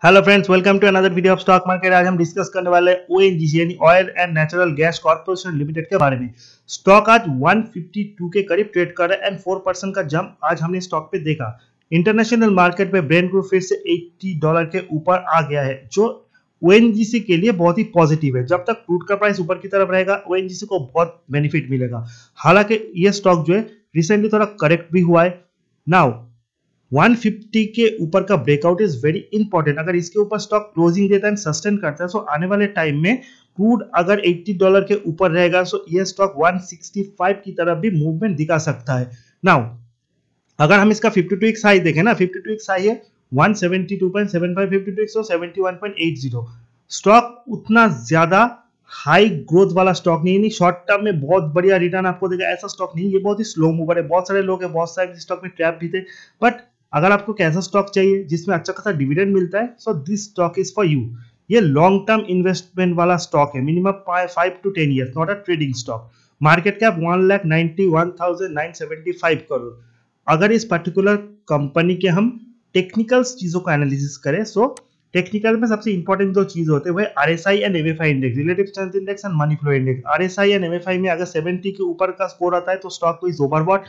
Hello friends, welcome to another video of stock market. आज हम discuss करने वाले ओएनजीसी यानी Oil and Natural Gas Corporation Limited के बारे में। स्टॉक आज 152 के करीब ट्रेड कर रहा है एंड 4% का जंप आज हमने स्टॉक पे देखा। इंटरनेशनल मार्केट में ब्रेंट क्रूड फिर से $80 के ऊपर आ गया है, जो ओएनजीसी के लिए बहुत ही पॉजिटिव है। जब तक क्रूड का प्राइस ऊपर की तरफ रहेगा ओएनजीसी को बहुत बेनिफिट मिलेगा। हालांकि ये स्टॉक जो है रिसेंटली थोड़ा करेक्ट भी हुआ है। नाउ 150 के ऊपर का ब्रेकआउट इज वेरी इंपॉर्टेंट। अगर इसके ऊपर स्टॉक क्लोजिंग देता है, सस्टेन करता है, तो आने वाले टाइम में क्रूड अगर $80 के ऊपर रहेगा तो ये स्टॉक 165 की तरफ भी मूवमेंट दिखा सकता है। नाउ अगर हम इसका 52 वीक्स हाई देखें ना, 52 वीक्स हाई है 172.75, 52 वीक्स तो 71.80। स्टॉक उतना ज्यादा हाई ग्रोथ वाला स्टॉक नहीं है, शॉर्ट टर्म में बहुत बढ़िया रिटर्न आपको देगा ऐसा स्टॉक नहीं। ये बहुत ही स्लो मूवर है। बहुत सारे लोग हैं, बहुत सारे स्टॉक में ट्रैप भी थे, बट अगर आपको कैसा स्टॉक चाहिए जिसमें अच्छा खासा डिविडेंड मिलता है, so this stock is for you. ये लॉन्ग टर्म इन्वेस्टमेंट वाला स्टॉक है, minimum 5 to 10 years, not a trading stock. Market cap 1,91,975 crore. अगर इस पर्टिकुलर कंपनी के हम टेक्निकल चीजों का एनालिसिस करें, सो टेक्निकल में सबसे इंपॉर्टेंट दो चीज होते हैं, वह RSI and MFI index, relative strength index and money flow index. RSI and MFI में अगर 70 के ऊपर का स्कोर आता है तो स्टॉक को इज ओवरबॉट,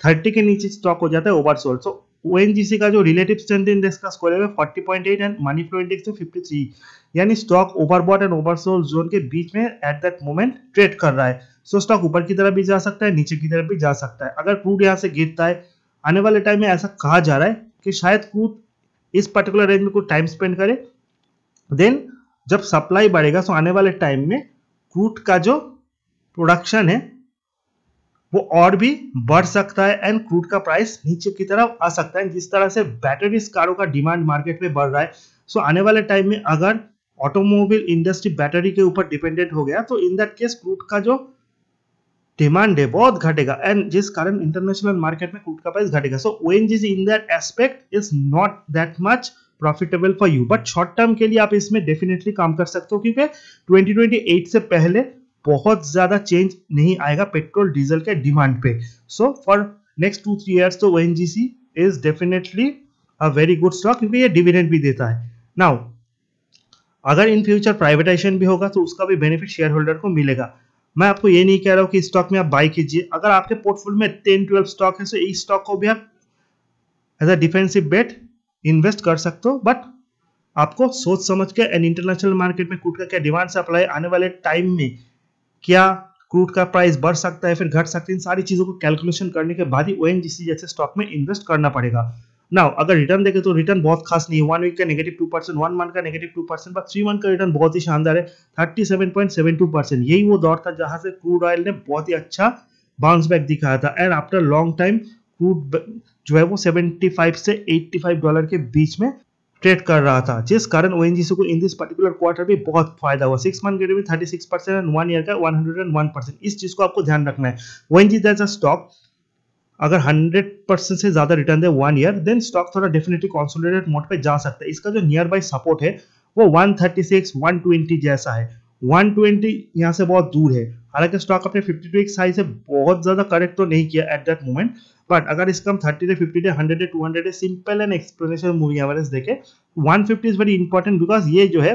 30 के नीचे स्टॉक हो जाता है ओवरसोल्ड। सो ओएनजीसी का जो रिलेटिव स्ट्रेंथ इंडेक्स का स्कोर है 40.8 एंड मनी फ्लो इंडेक्स में 53, यानी stock overbought and oversold zone के बीच में एट दैट मोमेंट ट्रेड कर रहा है। सो स्टॉक ऊपर की तरफ भी जा सकता है, नीचे की तरफ भी जा सकता है। अगर क्रूड यहाँ से गिरता है, आने वाले टाइम में ऐसा कहा जा रहा है कि शायद क्रूड इस पर्टिकुलर रेंज में कुछ टाइम स्पेंड करे, देन जब सप्लाई बढ़ेगा तो आने वाले टाइम में क्रूड का जो प्रोडक्शन है वो और भी बढ़ सकता है एंड क्रूड का प्राइस नीचे की तरफ आ सकता है। जिस तरह से बैटरी कारों का डिमांड मार्केट में बढ़ रहा है, सो आने वाले टाइम में अगर ऑटोमोबाइल इंडस्ट्री बैटरी के ऊपर डिपेंडेंट हो गया तो इन दैट केस क्रूड का जो डिमांड है बहुत घटेगा एंड जिस कारण इंटरनेशनल मार्केट में क्रूड का प्राइस घटेगा। So ONGC in that aspect is not that much profitable for you, but short term के लिए आप इसमें डेफिनेटली काम कर सकते हो, क्योंकि 2028 से पहले बहुत ज्यादा चेंज नहीं आएगा पेट्रोल डीजल के डिमांड पे। सो फॉर नेक्स्ट 2-3 इयर्स तो ONGC is definitely a very good stock, क्योंकि ये डिविडेंड भी देता है। नाउ अगर इन फ्यूचर प्राइवेटाइजेशन भी होगा तो उसका भी बेनिफिट शेयर होल्डर को मिलेगा। मैं आपको ये नहीं कह रहा हूँ कि स्टॉक में आप बाई कीजिए। अगर आपके पोर्टफोलियो में 10-12 स्टॉक है तो इस स्टॉक को भी आप as a defensive bet invest कर सकते हो, बट आपको सोच समझ के एंड इंटरनेशनल मार्केट में क्रूड का क्या डिमांड सप्लाई, आने वाले टाइम में क्या क्रूड का प्राइस बढ़ सकता है फिर घट सकता है, इन सारी चीजों को कैलकुलेशन करने के बाद ही ओएनजीसी जैसे स्टॉक में इन्वेस्ट करना पड़ेगा। नाउ अगर रिटर्न देखें तो रिटर्न बहुत खास नहीं है। 1 वीक का -2%, 1 मंथ का -2%, बट 3 मंथ का रिटर्न बहुत ही शानदार है, 37.72%। यही वो दौर था जहां से क्रूड ऑयल ने बहुत ही अच्छा बाउंस बैक दिखाया था and after long time crude जो है वो 75 से $85 के बीच में ट्रेड कर रहा था, जिस कारण ओएनजीसी को इन दिस पर्टिकुलर क्वार्टर भी बहुत फायदा हुआ। 6 मंथ के में 36% एंड 1 ईयर का 101%। इस चीज को आपको ध्यान रखना है। ओएनजीसी एज अ स्टॉक अगर 100% से ज्यादा रिटर्न दे 1 ईयर, देन स्टॉक थोड़ा डेफिनेटली कंसोलिडेटेड मोड पे जा सकता है। इसका जो नियर बाय सपोर्ट है वो 136, 120 जैसा है। 120 यहाँ से बहुत दूर है। हालांकि स्टॉक अपने 52 वीक्स हाई से बहुत ज्यादा करेक्ट तो नहीं किया एट दैट मोमेंट, बट अगर इसका हम 30 day, 50 day, 100 day, 200 day simple and explanation moving average देखें, 150 इज वेरी इंपॉर्टेंट बिकॉज ये जो है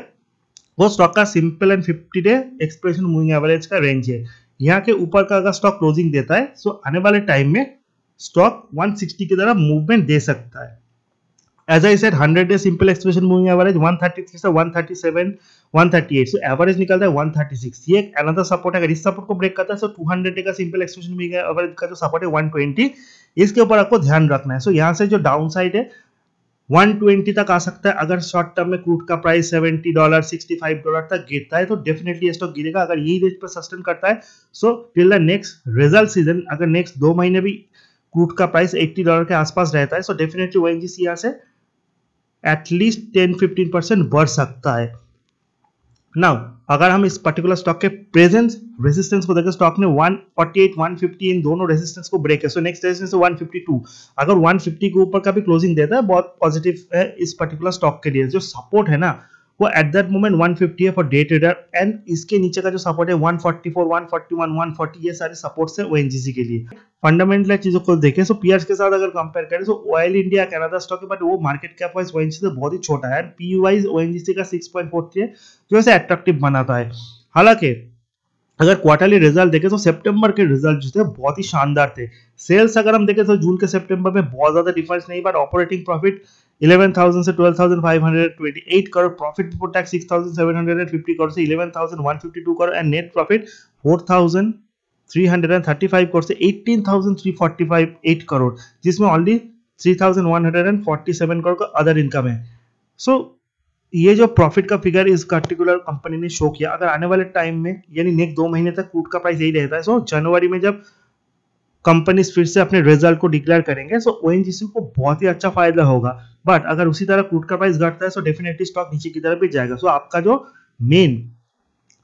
वो स्टॉक का simple and 50 day explanation moving average का रेंज है। यहाँ के ऊपर का अगर स्टॉक क्लोजिंग देता है, सो आने वाले टाइम में स्टॉक 160 की तरफ मूवमेंट दे सकता है। As I said, 100 day simple expression moving average 133 से 137, 138, so एवरेज निकलता है 136। ये एक अनदर सपोर्ट है। अगर इस सपोर्ट को ब्रेक करता है तो 200 डे का सिंपल एक्सप्रेशन मूविंग एवरेज का जो सपोर्ट है 120, इसके ऊपर आपको ध्यान रखना है। सो यहाँ से जो डाउन साइड है 120 तक आ सकता है। अगर शॉर्ट टर्म में क्रूड का प्राइस $70, $65 तक गिरता है तो डेफिनेटली स्टॉक गिरेगा। अगर यही रेंज पर सस्टेन करता है, so till the next result season, अगर नेक्स्ट 2 महीने भी क्रूड का प्राइस $80 के आसपास रहता है, सो डेफिनेटली ओएनजीसी यहाँ से एटलीस्ट 10-15% बढ़ सकता है। नाउ अगर हम इस पर्टिकुलर स्टॉक के प्रेजेंट रेजिस्टेंस को देखें, स्टॉक ने 148, 150 इन दोनों रेजिस्टेंस को ब्रेक है। So next resistance 152। अगर 150 के ऊपर का भी क्लोजिंग देता है बहुत पॉजिटिव है इस पर्टिकुलर स्टॉक के लिए। जो सपोर्ट है ना वो एट दैट मोमेंट 150 है फॉर डे ट्रेडर, एंड इसके नीचे का जो सपोर्ट है 144, 141, 140, ये सारे सपोर्ट्स है ओएनजीसी के लिए। फंडामेंटल चीजों को देखें तो पीयर्स के साथ अगर कंपेयर करें तो ऑयल इंडिया एक अनदर स्टॉक है, बट वो मार्केट कैप वाइज ओएनजीसी से बहुत ही छोटा है, पी वाइज ओएनजीसी का 6.43 है, जो इसे अट्रैक्टिव बनाता है। हालांकि अगर क्वार्टरली रिजल्ट देखें तो सितंबर के रिजल्ट जो थे बहुत ही शानदार थे। सेल्स अगर हम देखें तो जून के सितंबर में बहुत ज्यादा डिफरेंस नहीं, बट ऑपरेटिंग प्रॉफिट 11,000 से 12,528 crore, profit before tax 6,750 crore से 11,152 crore, and net profit 4,335 crore से 18,345 करोड़, जिसमें ओनली 3,147 करोड़ का अदर इनकम है। सो ये जो प्रॉफिट का फिगर इस पर्टिकुलर कंपनी ने शो किया, अगर आने वाले टाइम में यानी नेक्स्ट 2 महीने तक क्रूड का प्राइस यही रहता है, सो जनवरी में जब कंपनी फिर से अपने रिजल्ट को डिक्लेयर करेंगे सो ओएनजीसी को बहुत ही अच्छा फायदा होगा। बट अगर उसी तरह क्रूड का प्राइस घटता है सो डेफिनेटली स्टॉक नीचे की तरफ भी जाएगा। सो आपका जो मेन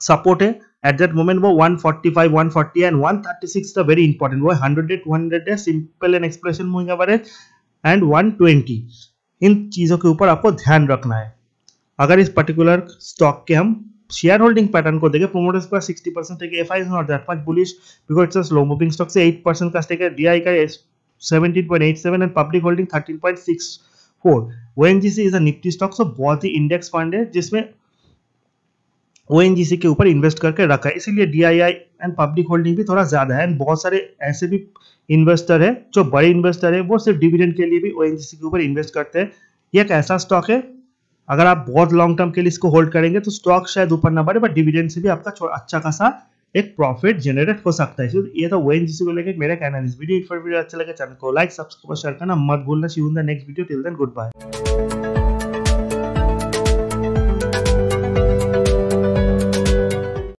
सपोर्ट है एट दैट मोमेंट वो 145, 140 एंड 136 द वेरी इंपॉर्टेंट, वो 100 day, 200 day simple and expression moving average and 120, इन चीजों के ऊपर आपको ध्यान रखना है। अगर इस पर्टिकुलर स्टॉक के हम शेयर होल्डिंग पैटर्न को देखें, प्रोमोटर्स का 60% स्टेक है, FI is not that much bullish because it's a slow moving stock से 8% का स्टेक है, डीआई का 17.87 and public holding 13.64। ONGC is a Nifty stock, so बहुत ही इंडेक्स फंड है जिसमें ओएनजीसी के ऊपर इन्वेस्ट करके रखा है, इसीलिए डीआईआई एंड पब्लिक होल्डिंग भी थोड़ा ज्यादा है। एंड बहुत सारे ऐसे भी इन्वेस्टर है जो बड़े इन्वेस्टर है, वो सिर्फ डिविडेंड के लिए भी ओएनजीसी के ऊपर इन्वेस्ट करते हैं। ये एक ऐसा स्टॉक है अगर आप बहुत लॉन्ग टर्म के लिए इसको होल्ड करेंगे तो स्टॉक शायद ऊपर ना बढ़े, बट डिविडेंड से भी आपका अच्छा खासा एक प्रॉफिट जनरेट हो सकता है। ये तो ओएनजीसी को लेकर मेरा कहना है। इस वीडियो अच्छा लगे चैनल को लाइक, सब्सक्राइब, शेयर करना मत भूलना। See you in the next video, till then good bye.